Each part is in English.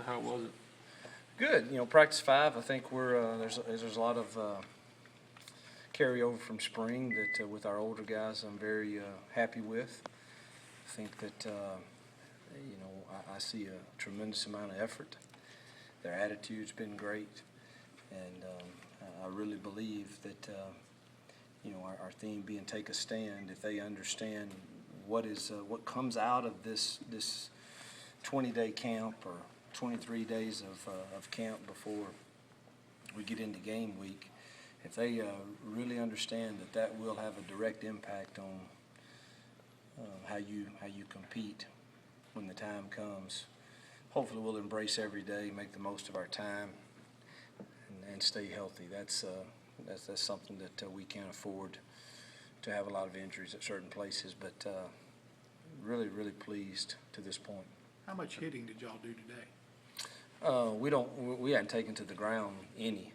So how was it? Good. Practice 5, I think there's a lot of carryover from spring that with our older guys I'm very happy with. I think that, I see a tremendous amount of effort. Their attitude's been great. And I really believe that, our theme being take a stand, if they understand what comes out of this 20-day camp or 23 days of camp before we get into game week, if they really understand that will have a direct impact on how you compete when the time comes, hopefully we'll embrace every day, make the most of our time, and stay healthy. That's something that we can't afford to have a lot of injuries at certain places, but really, really pleased to this point. How much hitting did y'all do today? We hadn't taken to the ground any.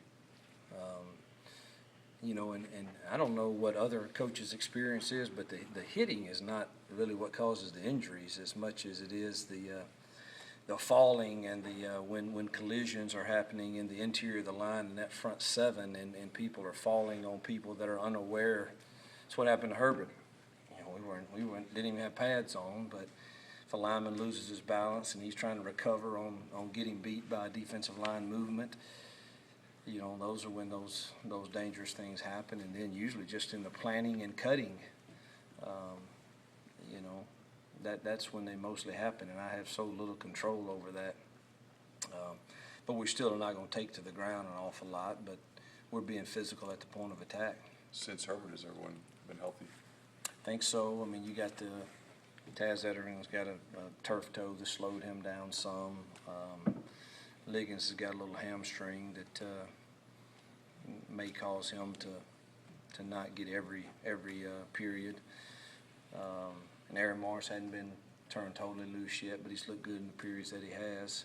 And I don't know what other coaches' experience is, but the hitting is not really what causes the injuries as much as it is the falling and when collisions are happening in the interior of the line in that front seven and people are falling on people that are unaware. That's what happened to Herbert. We didn't even have pads on, but if a lineman loses his balance and he's trying to recover on getting beat by a defensive line movement, those are when those dangerous things happen. And then usually just in the planning and cutting, that's when they mostly happen, and I have so little control over that. But we still are not going to take to the ground an awful lot, but we're being physical at the point of attack. Since Herbert, has everyone been healthy? I think so. I mean, you got Taz Ettering's got a turf toe that slowed him down some. Liggins has got a little hamstring that may cause him to not get every period. And Aaron Morris hadn't been turned totally loose yet, but he's looked good in the periods that he has.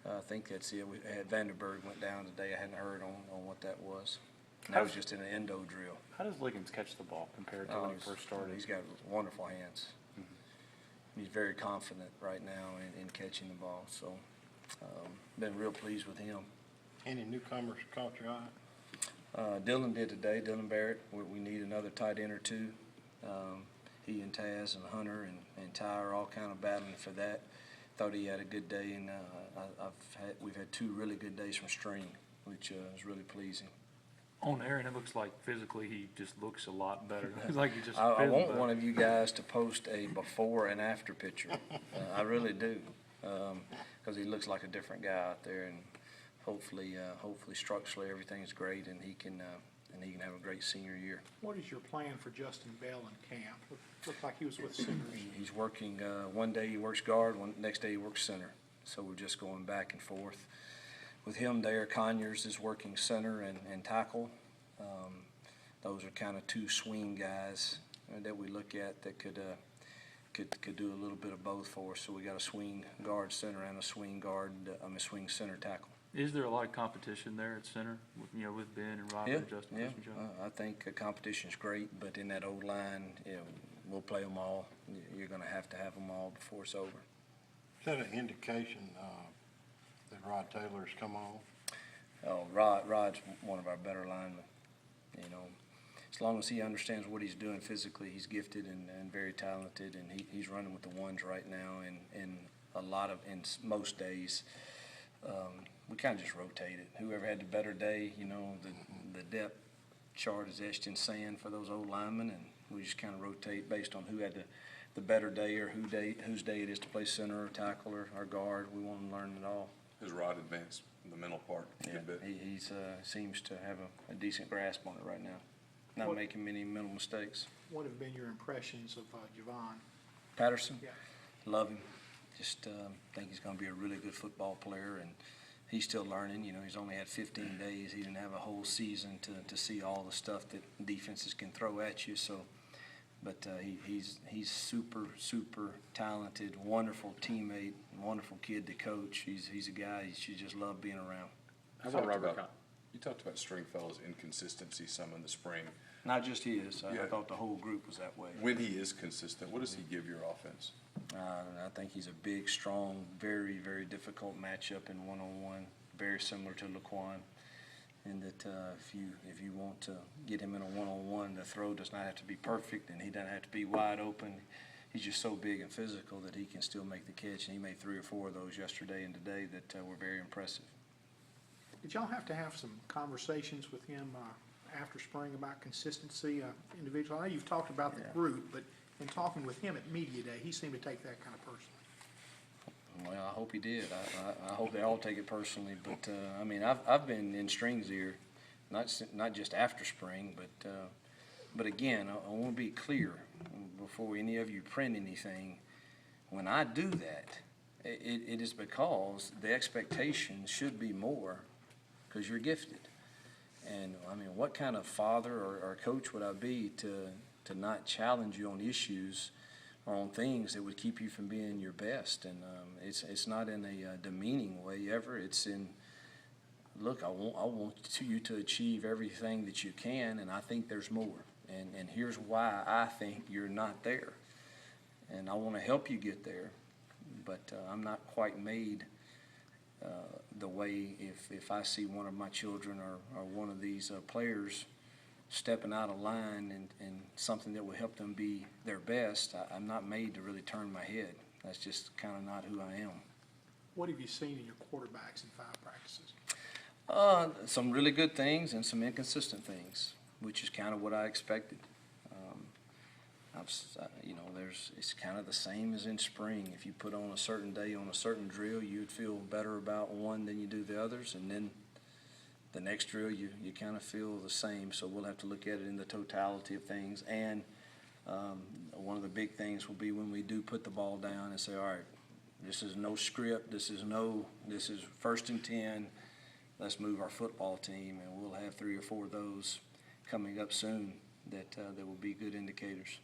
I think that's it. We had Vanderberg went down today. I hadn't heard on what that was. And that was just in an endo drill. How does Liggins catch the ball compared to when he first started? He's got wonderful hands. Mm-hmm. He's very confident right now in catching the ball. So, been real pleased with him. Any newcomers caught your eye? Dylan did today. Dylan Barrett. We need another tight end or two. He and Taz and Hunter and Ty are all kind of battling for that. Thought he had a good day, and we've had 2 really good days from string, which is really pleasing. On Aaron, it looks like physically he just looks a lot better. It's like he just. I want one of you guys to post a before and after picture. I really do, because he looks like a different guy out there, and hopefully structurally everything's great, and he can have a great senior year. What is your plan for Justin Bell in camp? Looked like he was with Sooners. He's working, one day he works guard, next day he works center. So we're just going back and forth. With him there, Conyers is working center and tackle. Those are kind of 2 swing guys that we look at that could do a little bit of both for us. So we got a swing guard center and a swing center tackle. Is there a lot of competition there at center, with Ben and Robert and Justin? Yeah. I think the competition's great, but in that old line, we'll play them all. You're going to have them all before it's over. Is that an indication that Rod Taylor's come on? Oh, Rod's one of our better linemen. As long as he understands what he's doing physically, he's gifted and very talented, and he's running with the ones right now. And in most days, we kind of just rotate it. Whoever had the better day, the depth chart is etched in sand for those old linemen, and we just kind of rotate based on who had the better day or whose day it is to play center or tackle or guard. We want them to learn it all. Has Rod advanced in the mental part a good bit? He seems to have a decent grasp on it right now. Not making many mental mistakes. What have been your impressions of Javon Patterson? Yeah. Love him. Just think he's going to be a really good football player, and he's still learning. He's only had 15 days. He didn't have a whole season to see all the stuff that defenses can throw at you. So, but he's super talented, wonderful teammate, wonderful kid to coach. He's a guy you should just love being around. How about Robert? You talked about Stringfellow's inconsistency some in the spring. Not just his. I thought the whole group was that way. When he is consistent, what does he give your offense? I think he's a big, strong, very, very difficult matchup in one-on-one, very similar to Laquan. And that if you want to get him in a one-on-one, the throw does not have to be perfect, and he doesn't have to be wide open. He's just so big and physical that he can still make the catch, and he made 3 or 4 of those yesterday and today that were very impressive. Did y'all have to have some conversations with him after spring about consistency individually? I know you've talked about the Yeah. group, but in talking with him at media day, he seemed to take that kind of personally. Well, I hope he did. I hope they all take it personally. But I mean, I've been in String's ear, not just after spring, but again, I want to be clear before any of you print anything. When I do that, it is because the expectation should be more, because you're gifted. And I mean, what kind of father or coach would I be to not challenge you on issues or on things that would keep you from being your best? And it's not in a demeaning way ever. It's in, look, I want you to achieve everything that you can, and I think there's more. And here's why I think you're not there. And I want to help you get there, but I'm not quite made the way if I see one of my children or one of these players stepping out of line and something that will help them be their best, I'm not made to really turn my head. That's just kind of not who I am. What have you seen in your quarterbacks in 5 practices? Some really good things and some inconsistent things, which is kind of what I expected. It's kind of the same as in spring. If you put on a certain day on a certain drill, you'd feel better about one than you do the others, and then the next drill you kind of feel the same. So we'll have to look at it in the totality of things. And one of the big things will be when we do put the ball down and say, all right, this is no script, this is 1st and 10, let's move our football team, and we'll have 3 or 4 of those coming up soon that will be good indicators.